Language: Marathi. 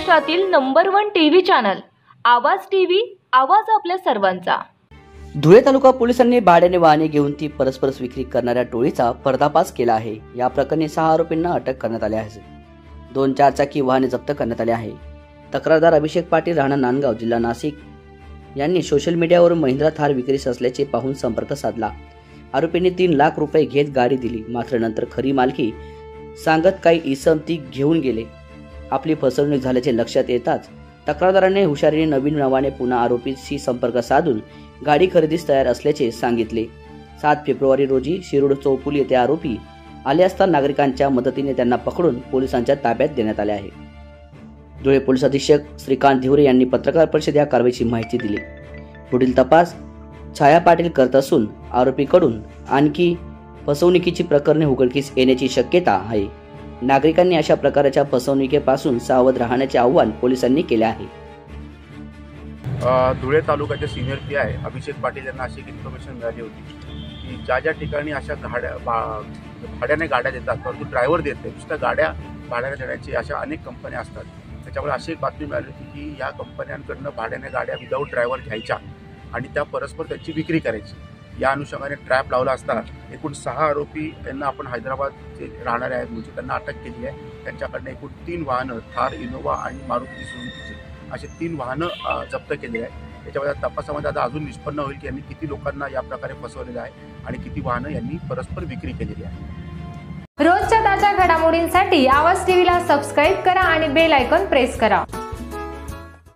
महाराष्ट्रातील नंबर 1 टीव्ही चॅनल आवाज टीव्ही, आवाज आपल्या सर्वांचा। धुळे तालुका पोलिसांनी भाड्याने वाहने घेऊन ती परस्पर विक्री करणाऱ्या टोळीचा पर्दाफाश केला आहे। या प्रकरणी 6 आरोपींना अटक करण्यात आली आहे। 2 चारचाकी वाहने जप्त करण्यात आले आहे। तक्रारदार अभिषेक पाटील राहणार नांदगाव जिल्हा नाशिक यांनी सोशल मीडियावरून महिंद्रा थार विक्रीस असल्याचे पाहून संपर्क साधला। आरोपींनी 3 लाख रुपये घेत गाडी दिली, मात्र नंतर खरी मालकी सांगत काही इसम ती घेऊन गेले। आपली फसवणूक झाल्याचे लक्षात येताच तक्रारदाराने हुशारीने नवीन नावाने पुन्हा आरोपीशी संपर्क साधून गाडी खरेदीस तयार असल्याचे सांगितले। 7 फेब्रुवारी रोजी शिरूड चौफुली येथे आरोपी आले असता नागरिकांच्या मदतीने त्यांना पकडून पोलिसांच्या ताब्यात देण्यात आले आहे। धुळे पोलीस अधीक्षक श्रीकांत धिवरे यांनी पत्रकार परिषदेत या कारवाईची माहिती दिली। पुढील तपास छाया पाटील करत असून आरोपीकडून आणखी फसवणुकीची प्रकरणे उघडकीस येण्याची शक्यता आहे। नागरिकांनी अशा प्रकारच्या फसवणुकीपासून सावध राहण्याचे आवाहन पोलिसांनी केले आहे। धुळे तालुक्याचे सिनियर पी आय अभिषेक पाटील यांना अशी एक इन्फॉर्मेशन मिळाली होती की ज्या ठिकाणी अशा भाड्याने गाड्या देतात परंतु ड्रायव्हर देत नाही, नुसत्या गाड्या भाड्याने देण्याची अशा अनेक कंपन्या असतात। त्याच्यामुळे अशी एक बातमी मिळाली होती की या कंपन्यांकडनं भाड्याने गाड्या विदाऊट ड्रायव्हर घ्यायच्या आणि त्या परस्पर त्यांची विक्री करायची। या अनुषंगाने ट्रॅप लावला असता एकूण 6 आरोपी यांना आपण हैदराबादचे राहणारे आहेत म्हणजे त्यांना अटक केली आहे। त्यांच्याकडनं एकूण 3 वाहनं थार, इनोवा आणि मारुती सुझुकीची असे 3 वाहनं जप्त केले आहे। त्याच्यामध्ये तपासामध्ये आता अजून निष्पन्न होईल की यांनी किती लोकांना या प्रकारे फसवलेलं आहे आणि किती वाहनं यांनी परस्पर विक्री केलेली आहे। रोजच्या ताज्या घडामोडींसाठी आवाज टीव्हीला सबस्क्राईब करा आणि बेल आयकॉन प्रेस करा।